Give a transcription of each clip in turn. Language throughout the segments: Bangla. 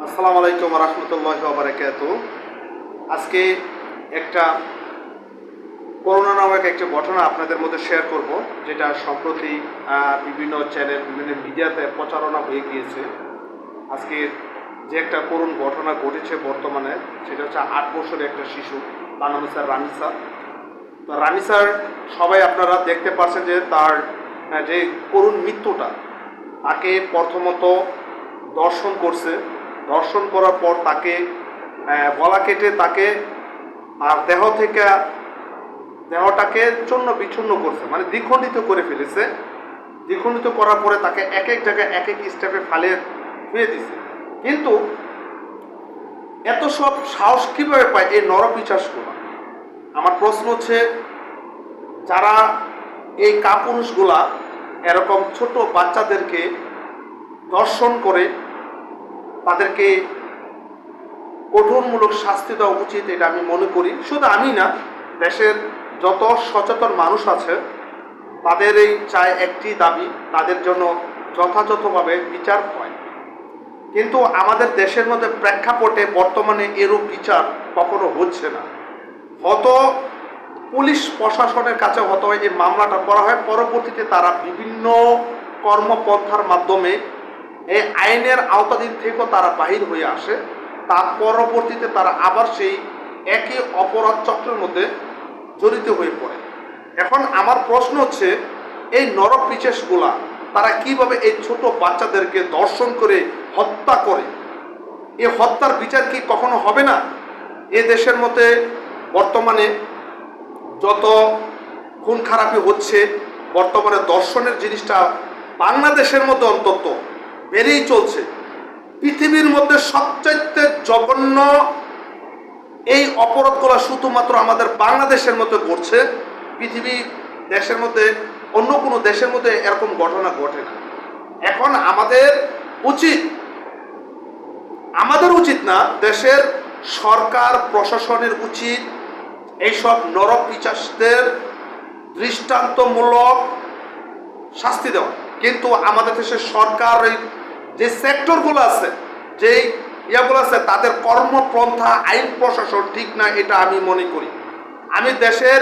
আসসালামু আলাইকুম রহমতুল্লাহি ওয়া বারাকাতুহু। আজকে একটা করোনা নামক একটা ঘটনা আপনাদের মধ্যে শেয়ার করব, যেটা সম্প্রতি বিভিন্ন চ্যানেল বিভিন্ন মিডিয়াতে প্রচারণা হয়ে গিয়েছে। আজকে যে একটা করুণ ঘটনা ঘটেছে বর্তমানে, সেটা হচ্ছে 8 বছরের একটা শিশু, তার নাম হচ্ছে রানিসা। তো রানিসার সবাই আপনারা দেখতে পাচ্ছেন যে তার যে করুণ মৃত্যুটা, তাকে প্রথমত দর্শন করছে। দর্শন করার পর তাকে গলা কেটে তাকে আর দেহটাকে চূর্ণ বিচ্ছিন্ন করছে, মানে দ্বিখণ্ডিত করে ফেলেছে। দ্বিখণ্ডিত করার পরে তাকে এক এক জায়গায় এক এক স্টেপে ফালিয়ে ধুয়ে দিছে। কিন্তু এত সব সাহস কীভাবে পায় এই নরপিশাচগুলো? আমার প্রশ্ন হচ্ছে, যারা এই কাপুরুষগুলা এরকম ছোট বাচ্চাদেরকে দর্শন করে তাদেরকে কঠোরমূলক শাস্তি দেওয়া উচিত, এটা আমি মনে করি। শুধু আমি না, দেশের যত সচেতন মানুষ আছে তাদের এই চায় একটি দাবি, তাদের জন্য যথাযথভাবে বিচার হয়। কিন্তু আমাদের দেশের মধ্যে প্রেক্ষাপটে বর্তমানে এরূপ বিচার কখনো হচ্ছে না। হয়তো পুলিশ প্রশাসনের কাছে হয়তো এই মামলাটা করা হয়, পরবর্তীতে তারা বিভিন্ন কর্মপন্থার মাধ্যমে এই আইনের আওতাধীন থেকেও তারা বাহির হয়ে আসে। তার পরবর্তীতে তারা আবার সেই একই অপরাধ চক্রের মধ্যে জড়িত হয়ে পড়ে। এখন আমার প্রশ্ন হচ্ছে, এই নরপিশাচগুলা তারা কিভাবে এই ছোট বাচ্চাদেরকে দর্শন করে হত্যা করে? এই হত্যার বিচার কি কখনো হবে না? এ দেশের মধ্যে বর্তমানে যত খুন খারাপি হচ্ছে, বর্তমানে দর্শনের জিনিসটা বাংলাদেশের মধ্যে অন্তত বেড়েই চলছে। পৃথিবীর মধ্যে সবচাইতে জঘন্য এই অপরাধগুলো শুধুমাত্র আমাদের বাংলাদেশের মধ্যে ঘটছে। পৃথিবী দেশের মধ্যে অন্য কোনো দেশের মধ্যে এরকম ঘটনা ঘটে না। এখন আমাদের উচিত না, দেশের সরকার প্রশাসনের উচিত এইসব নরপিশাচদের দৃষ্টান্তমূলক শাস্তি দেওয়া। কিন্তু আমাদের দেশের সরকার যে সেক্টরগুলো আছে, যেই ইয়াগুলো আছে, তাদের কর্মপন্থা আইন প্রশাসন ঠিক না, এটা আমি মনে করি। আমি দেশের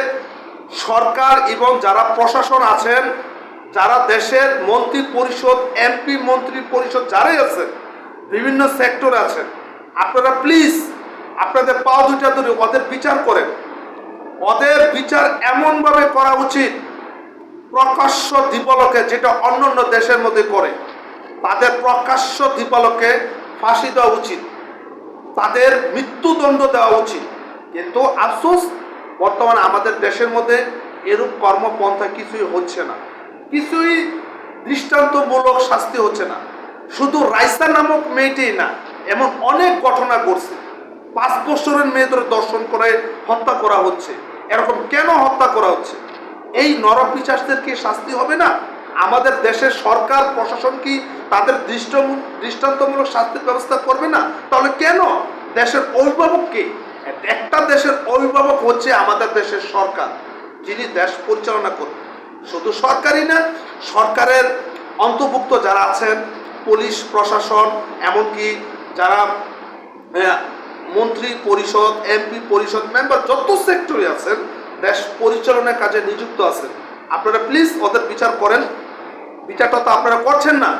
সরকার এবং যারা প্রশাসন আছেন, যারা দেশের মন্ত্রী পরিষদ, এমপি মন্ত্রী পরিষদ যারাই আছে, বিভিন্ন সেক্টর আছেন, আপনারা প্লিজ আপনাদের পাও দুইটা ধরে ওদের বিচার করেন। ওদের বিচার এমনভাবে করা উচিত, প্রকাশ্য দিবালোকে, যেটা অন্যান্য দেশের মধ্যে করে, তাদের প্রকাশ্য দিবালোকে ফাঁসি দেওয়া উচিত, তাদের মৃত্যুদণ্ড দেওয়া উচিত। কিন্তু আফসোস, বর্তমানে আমাদের দেশের মধ্যে এরূপ কর্মপন্থা কিছুই হচ্ছে না, কিছুই দৃষ্টান্তমূলক শাস্তি হচ্ছে না। শুধু রাইসা নামক মেয়েটিই না, এমন অনেক ঘটনা ঘটছে। 5 বছরের মেয়েদের দর্শন করে হত্যা করা হচ্ছে। এরকম কেন হত্যা করা হচ্ছে? এই নরপিশাচদের কি শাস্তি হবে না? আমাদের দেশের সরকার প্রশাসন কি তাদের দৃষ্টান্তমূলক শাস্তির ব্যবস্থা করবে না? তাহলে কেন? দেশের অভিভাবক কে? একটা দেশের অভিভাবক হচ্ছে আমাদের দেশের সরকার, যিনি দেশ পরিচালনা করবে। শুধু সরকারই না, সরকারের অন্তর্ভুক্ত যারা আছেন, পুলিশ প্রশাসন, এমনকি যারা মন্ত্রী পরিষদ, এমপি পরিষদ মেম্বার, যত সেক্টরে আছেন, দেশ পরিচালনার কাজে নিযুক্ত আছেন, আপনারা প্লিজ ওদের বিচার করেন। বিচারটা তো আপনারা করছেন না।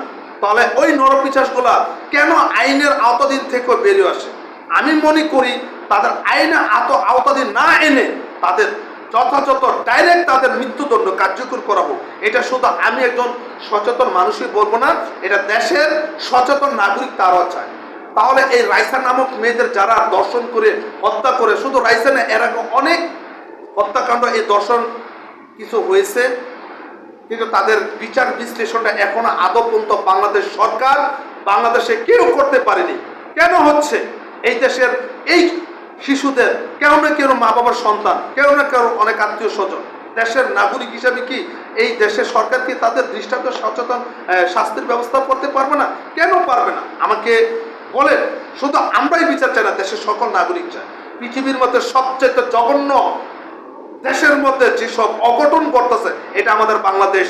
তাহলে ওই নরপিশাচগুলা কেন আইনের আওতাধীন থেকে বেরিয়ে আসে? আমি মনে করি তাদের আইনের আওতাধীন না এনে তাদের যথাযথ ডাইরেক্ট তাদের মৃত্যুদণ্ড কার্যকর করাবো। এটা শুধু আমি একজন সচেতন মানুষই বলবো না, এটা দেশের সচেতন নাগরিক তারাও চায়। তাহলে এই রাইসা নামক মেয়েদের যারা দর্শন করে হত্যা করে, শুধু রাইসা না, এর আগে অনেক হত্যাকাণ্ড এই দর্শন কিছু হয়েছে, কিন্তু তাদের বিচার বিশ্লেষণটা এখনো আদৌ পর্যন্ত বাংলাদেশ সরকার, বাংলাদেশে কেউ করতে পারেনি। কেন হচ্ছে? এই দেশের এই শিশুদের কেউ না কেউ মা বাবার সন্তান, কেউ না কেউ অনেক আত্মীয় স্বজন, দেশের নাগরিক হিসাবে কি এই দেশের সরকার কি তাদের দৃষ্টান্ত সচেতন শাস্তির ব্যবস্থা করতে পারবে না? কেন পারবে না? আমাকে বলেন। শুধু আমরাই বিচার চাই না, দেশের সকল নাগরিক চায়। পৃথিবীর মধ্যে সবচেয়ে জঘন্য দেশের মধ্যে যেসব অঘটন ঘটতেছে, এটা আমাদের বাংলাদেশ।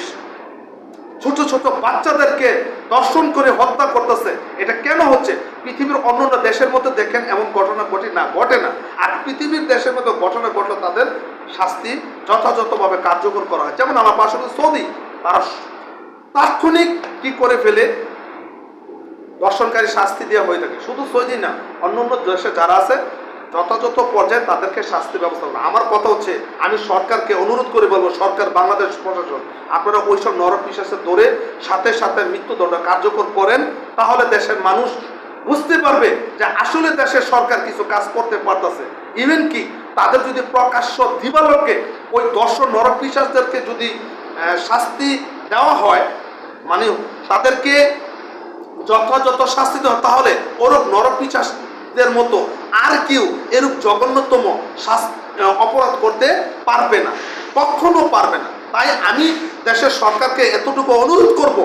ছোট ছোট বাচ্চাদেরকে দর্শন করে হত্যা করতেছে। এটা কেন হচ্ছে? পৃথিবীর অন্যান্য দেশের মধ্যে দেখেন এমন ঘটনা ঘটে না। আর পৃথিবীর দেশের মধ্যে ঘটনা ঘটলে তাদের শাস্তি যথাযথভাবে কার্যকর করা হয়। যেমন আমার পাশে সৌদি, তারা তাৎক্ষণিক কি করে ফেলে দর্শনকারী শাস্তি দেওয়া হয়ে থাকে। শুধু সৌদি না, অন্যান্য দেশে যারা আছে যথাযথ পর্যায়ে তাদেরকে শাস্তি ব্যবস্থা করবে। আমার কথা হচ্ছে, আমি সরকারকে অনুরোধ করে বলবো, সরকার, বাংলাদেশ প্রশাসন, আপনারা ওইসব নরপিশাচে ধরে সাথে সাথে মৃত্যুদণ্ড কার্যকর করেন। তাহলে দেশের মানুষ বুঝতে পারবে যে আসলে দেশের সরকার কিছু কাজ করতে পারতেছে। ইভেন কি তাদের যদি প্রকাশ্য দিবালোকে ওই দর্শন নরপিশাচদেরকে যদি শাস্তি দেওয়া হয়, মানে তাদেরকে যথাযথ শাস্তি দেওয়া, তাহলে ওরূপ নরপিশাচদের মতো আর কেউ এরূপ জঘন্যতম অপরাধ করতে পারবে না, কখনো পারবে না। তাই আমি দেশের সরকারকে এতটুকু অনুরোধ করব,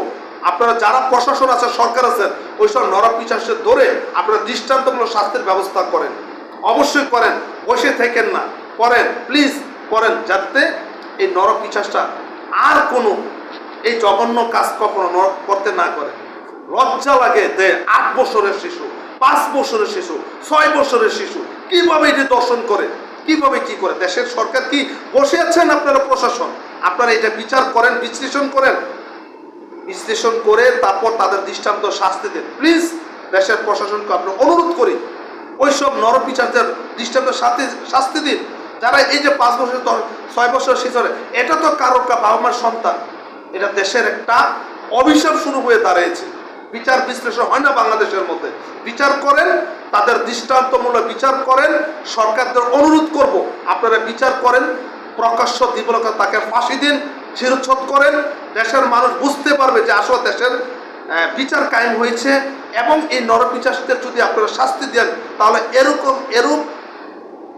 আপনারা যারা প্রশাসন আছে, সরকার আছেন, ওইসব নরপিশাচদের ধরে আপনারা দৃষ্টান্তমূলক শাস্তির ব্যবস্থা করেন। অবশ্যই করেন, বসে থাকেন না, করেন, প্লিজ করেন, যাতে এই নরপিশাচটা আর কোনো এই জঘন্য কাজ কখনো করতে না করে। লজ্জা লাগে যে 8 বছরের শিশু, 5 বছরের শিশু, 6 বছরের শিশু কিভাবে এটি দর্শন করে, কিভাবে কি করে। দেশের সরকার কি বসে আছেন? আপনারা প্রশাসন, আপনারা এটা বিচার করেন, বিশ্লেষণ করে তারপর তাদের দৃষ্টান্ত শাস্তি দেন। প্লিজ দেশের প্রশাসনকে আপনার অনুরোধ করি, ওইসব নরপিশাচদের দৃষ্টান্ত শাস্তি দিন। যারা এই যে 5 বছর 6 বছর শিশু, এটা তো কারোর বাবা মার সন্তান, এটা দেশের একটা অভিশাপ শুরু হয়ে দাঁড়িয়েছে। বিচার বিশ্লেষণ হয় না বাংলাদেশের মধ্যে। বিচার করেন, তাদের দৃষ্টান্তমূলক বিচার করেন। সরকারদের অনুরোধ করব, আপনারা বিচার করেন, প্রকাশ্য দিবালোকে তাকে ফাঁসি দিন, শিরোচ্ছেদ করেন। দেশের মানুষ বুঝতে পারবে যে আসলে দেশের বিচার কায়েম হয়েছে। এবং এই নরপিশাচদের যদি আপনারা শাস্তি দেন, তাহলে এরূপ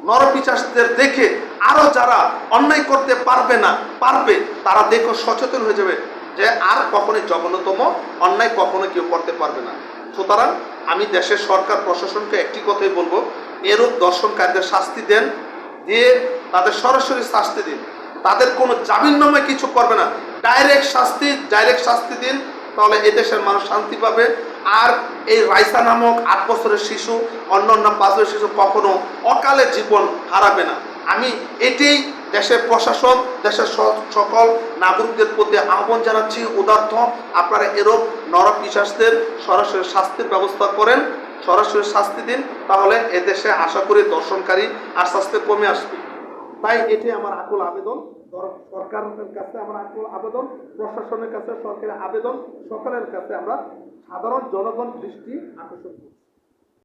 নরপিশাচদের দেখে আরো যারা অন্যায় করতে পারবে, তারা দেখো সচেতন হয়ে যাবে যে আর কখনোই জঘন্যতম অন্যায় কখনো কেউ করতে পারবে না। সুতরাং আমি দেশের সরকার প্রশাসনকে একটি কথাই বলবো, এরূপ দর্শনকারীদের শাস্তি দেন, দিয়ে তাদের সরাসরি শাস্তি দিন। তাদের কোনো জামিননামা কিছু করবে না, ডাইরেক্ট শাস্তি দিন। তাহলে এদেশের মানুষ শান্তি পাবে। আর এই রাইসা নামক 8 বছরের শিশু, অন্যান্য 5 বছরের শিশু কখনো অকালে জীবন হারাবে না। আমি এটাই দেশের প্রশাসন, দেশের সকল নাগরিকদের প্রতি আহ্বান জানাচ্ছি উদার্থ, আপনারা এরূপ নরপিশাচদের সরাসরি শাস্তির ব্যবস্থা করেন, সরাসরি শাস্তি দিন। তাহলে এদেশে আশা করি দর্শনকারী আস্তে আস্তে কমে আসবে। তাই এটি আমার আকুল আবেদন, সরকারের কাছে আমার আকুল আবেদন, প্রশাসনের কাছে সরকারের আবেদন, সকলের কাছে আমরা সাধারণ জনগণ দৃষ্টি আকর্ষণ করি।